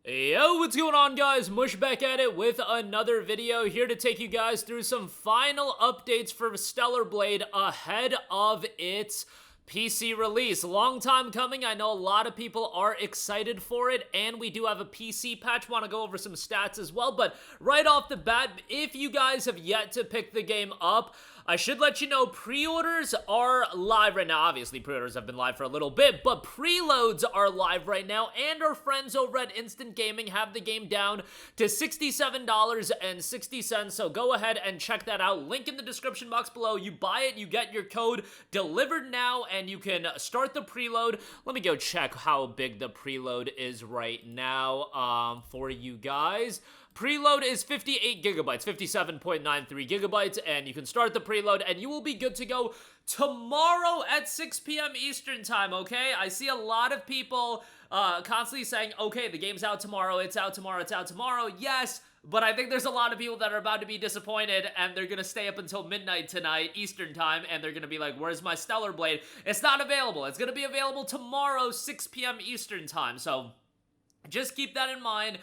Yo, what's going on, guys? Mush back at it with another video, here to take you guys through some final updates for Stellar Blade ahead of its PC release. Long time coming. I know a lot of people are excited for it, and we do have a PC patch. Want to go over some stats as well, but right off the bat, if you guys have yet to pick the game up, I should let you know pre-orders are live right now. Obviously, pre-orders have been live for a little bit, but preloads are live right now, and our friends over at Instant Gaming have the game down to $67.60, so go ahead and check that out. Link in the description box below. You buy it, you get your code delivered now, and you can start the preload. Let me go check how big the preload is right now for you guys. Preload is 58 gigabytes, 57.93 gigabytes, and you can start the preload, and you will be good to go tomorrow at 6 p.m. Eastern time, okay? I see a lot of people constantly saying, okay, the game's out tomorrow, it's out tomorrow, it's out tomorrow. Yes, but I think there's a lot of people that are about to be disappointed, and they're gonna stay up until midnight tonight, Eastern time, and they're gonna be like, where's my Stellar Blade? It's not available. It's gonna be available tomorrow, 6 p.m. Eastern time, so just keep that in mind.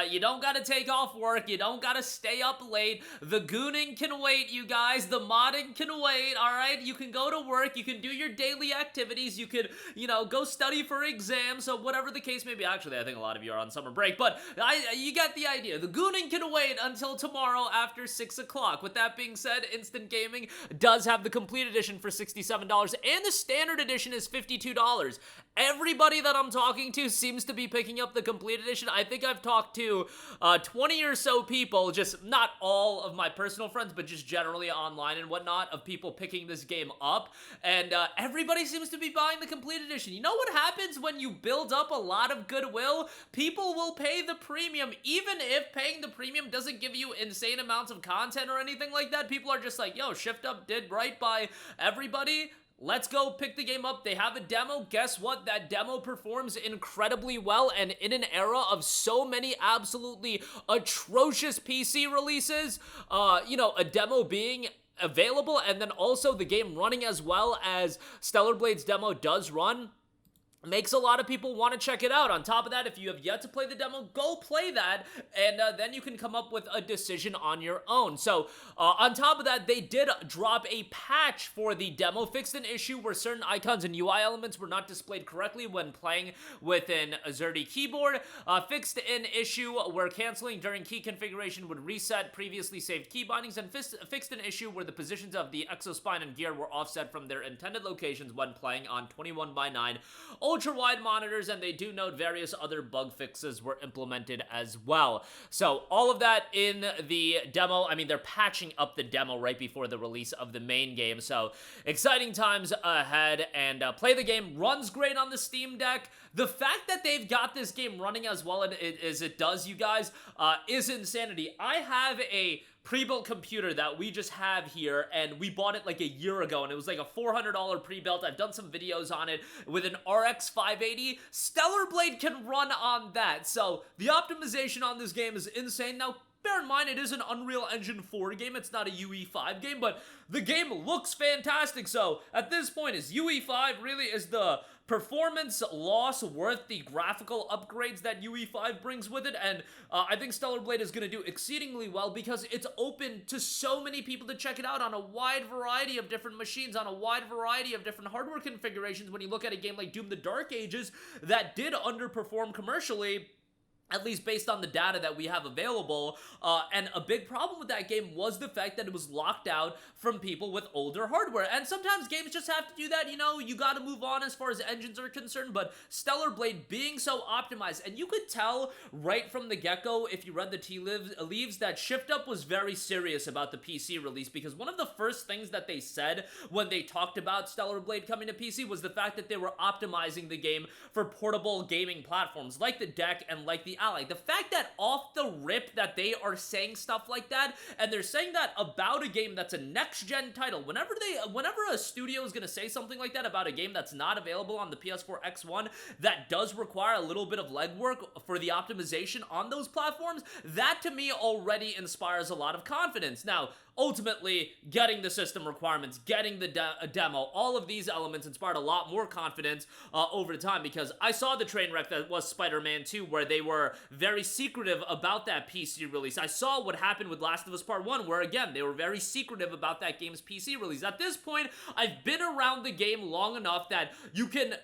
You don't gotta take off work. You don't gotta stay up late. The gooning can wait, you guys. The modding can wait, alright? You can go to work. You can do your daily activities. You could, go study for exams. So whatever the case may be. Actually, I think a lot of you are on summer break. But you get the idea. The gooning can wait until tomorrow after 6 o'clock. With that being said, Instant Gaming does have the Complete Edition for $67. And the Standard Edition is $52. Everybody that I'm talking to seems to be picking up the Complete Edition. I think I've talked to 20 or so people, just not all of my personal friends, but just generally online and whatnot, of people picking this game up, and everybody seems to be buying the Complete Edition. You know what happens when you build up a lot of goodwill? People will pay the premium, even if paying the premium doesn't give you insane amounts of content or anything like that. People are just like, yo, Shift Up did right by everybody. Let's go pick the game up. They have a demo. Guess what? That demo performs incredibly well, and in an era of so many absolutely atrocious PC releases, a demo being available and then also the game running as well as Stellar Blade's demo does run, makes a lot of people want to check it out. On top of that, if you have yet to play the demo, go play that, and then you can come up with a decision on your own. So, on top of that, they did drop a patch for the demo, fixed an issue where certain icons and UI elements were not displayed correctly when playing with an Azerty keyboard, fixed an issue where canceling during key configuration would reset previously saved key bindings, and fixed an issue where the positions of the exospine and gear were offset from their intended locations when playing on 21:9 ultra-wide monitors, and they do note various other bug fixes were implemented as well. So all of that in the demo. I mean, they're patching up the demo right before the release of the main game, so exciting times ahead, and play the game. Runs great on the Steam Deck. The fact that they've got this game running as well as it does, you guys, is insanity. I have a pre-built computer that we just have here, and we bought it like a year ago, and it was like a $400 pre-built. I've done some videos on it with an RX 580. Stellar Blade can run on that, so the optimization on this game is insane. Now, bear in mind, it is an Unreal Engine 4 game. It's not a UE5 game, but the game looks fantastic. So at this point, is UE5 really, is the performance loss worth the graphical upgrades that UE5 brings with it? And I think Stellar Blade is going to do exceedingly well because it's open to so many people to check it out on a wide variety of different machines, on a wide variety of different hardware configurations. When you look at a game like Doom the Dark Ages that did underperform commercially, at least based on the data that we have available, and a big problem with that game was the fact that it was locked out from people with older hardware, and sometimes games just have to do that. You gotta move on as far as engines are concerned, but Stellar Blade being so optimized, and you could tell right from the get-go, if you read the tea leaves, that Shift Up was very serious about the PC release, because one of the first things that they said when they talked about Stellar Blade coming to PC was the fact that they were optimizing the game for portable gaming platforms, like the Deck and like the Ally. The fact that off the rip that they are saying stuff like that, and they're saying that about a game that's a next-gen title. Whenever a studio is going to say something like that about a game that's not available on the PS4 X1, that does require a little bit of legwork for the optimization on those platforms, that to me already inspires a lot of confidence. Now, ultimately getting the system requirements, getting the demo, all of these elements inspired a lot more confidence over time, because I saw the train wreck that was Spider-Man 2, where they were very secretive about that PC release. I saw what happened with Last of Us Part 1, where again, they were very secretive about that game's PC release. At this point, I've been around the game long enough that you can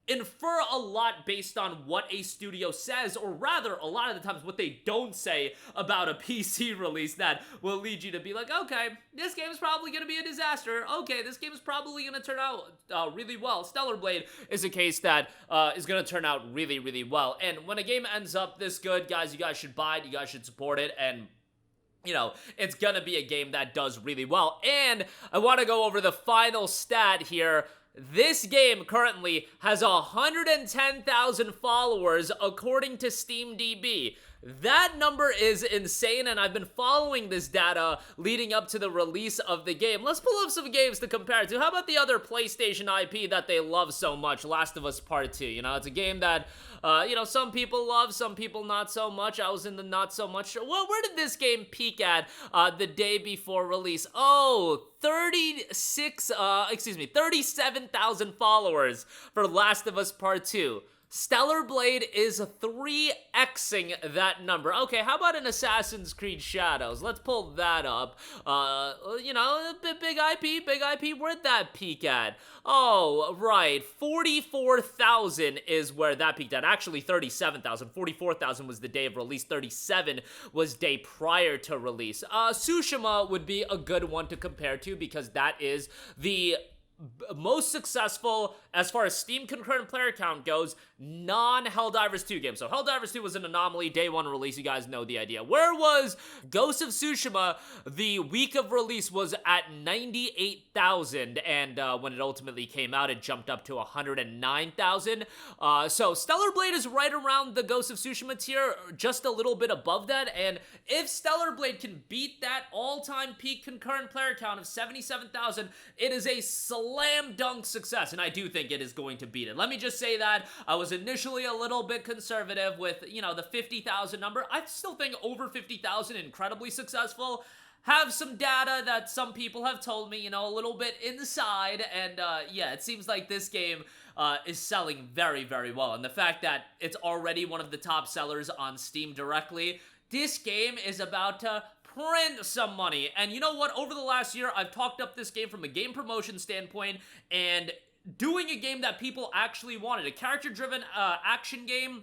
infer a lot based on what a studio says, or rather, a lot of the times what they don't say about a PC release that will lead you to be like, okay, this game is probably going to be a disaster. Okay, this game is probably going to turn out really well. Stellar Blade is a case that is going to turn out really, really well. And when a game ends up this good, guys, you guys should buy it. You guys should support it. And you know, it's gonna be a game that does really well. And I want to go over the final stat here. This game currently has 110,000 followers according to SteamDB. That number is insane, and I've been following this data leading up to the release of the game. Let's pull up some games to compare it to. How about the other PlayStation IP that they love so much, Last of Us Part 2? You know, it's a game that, you know, some people love, some people not so much. I was in the not so much. Well, where did this game peak at the day before release? Oh, 37,000 followers for Last of Us Part 2. Stellar Blade is 3xing that number. Okay, how about an Assassin's Creed Shadows? Let's pull that up. You know, big IP, where'd that peak at? Oh, right, 44,000 is where that peaked at. Actually, 37,000. 44,000 was the day of release. 37 was day prior to release. Tsushima would be a good one to compare to, because that is the most successful, as far as Steam concurrent player count goes, non-Helldivers 2 game. So Helldivers 2 was an anomaly, day one release, you guys know the idea. Where was Ghost of Tsushima? The week of release was at 98,000, and when it ultimately came out, it jumped up to 109,000. So Stellar Blade is right around the Ghost of Tsushima tier, just a little bit above that, and if Stellar Blade can beat that all-time peak concurrent player count of 77,000, it is a slam dunk success, and I do think it is going to beat it. Let me just say that I was initially a little bit conservative with, you know, the 50,000 number. I still think over 50,000 incredibly successful. Have some data that some people have told me, you know, a little bit inside, and yeah, it seems like this game is selling very, very well. And the fact that it's already one of the top sellers on Steam directly, this game is about to print some money. And you know what? Over the last year, I've talked up this game from a game promotion standpoint, and doing a game that people actually wanted. A character-driven action game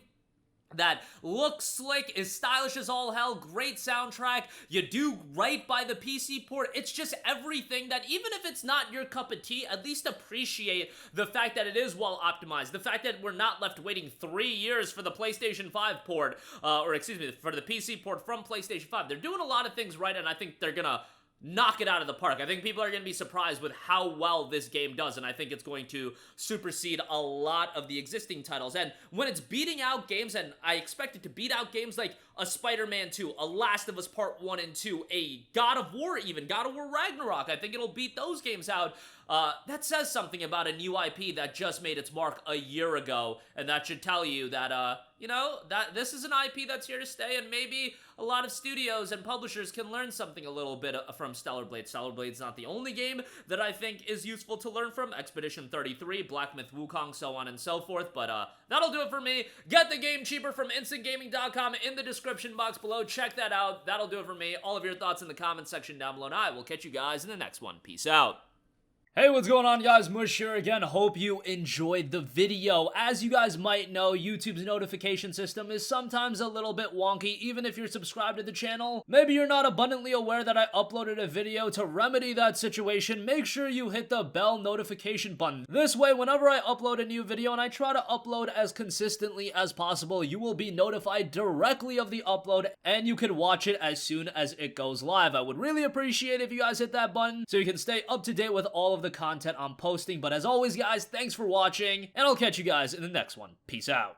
that looks slick, is stylish as all hell, great soundtrack, you do right by the PC port. It's just everything that, even if it's not your cup of tea, at least appreciate the fact that it is well optimized, the fact that we're not left waiting 3 years for the PlayStation 5 port, or excuse me, for the PC port from PlayStation 5. They're doing a lot of things right, and I think they're gonna knock it out of the park. I think people are going to be surprised with how well this game does, and I think it's going to supersede a lot of the existing titles. And when it's beating out games, and I expect it to beat out games like a Spider-Man 2, a Last of Us Part 1 and 2, a God of War even, God of War Ragnarok, I think it'll beat those games out. That says something about a new IP that just made its mark a year ago, and that should tell you that, you know, that this is an IP that's here to stay, and maybe a lot of studios and publishers can learn something a little bit from Stellar Blade. Stellar Blade's not the only game that I think is useful to learn from. Expedition 33, Black Myth Wukong, so on and so forth, but that'll do it for me. Get the game cheaper from instantgaming.com in the description box below. Check that out. That'll do it for me. All of your thoughts in the comment section down below, and I will catch you guys in the next one. Peace out. Hey, what's going on, guys? Mush here again. Hope you enjoyed the video. As you guys might know, YouTube's notification system is sometimes a little bit wonky, even if you're subscribed to the channel. Maybe you're not abundantly aware that I uploaded a video. To remedy that situation, make sure you hit the bell notification button. This way, whenever I upload a new video, and I try to upload as consistently as possible, you will be notified directly of the upload, and you can watch it as soon as it goes live. I would really appreciate if you guys hit that button so you can stay up to date with all of the content I'm posting. But as always, guys, thanks for watching, and I'll catch you guys in the next one. Peace out.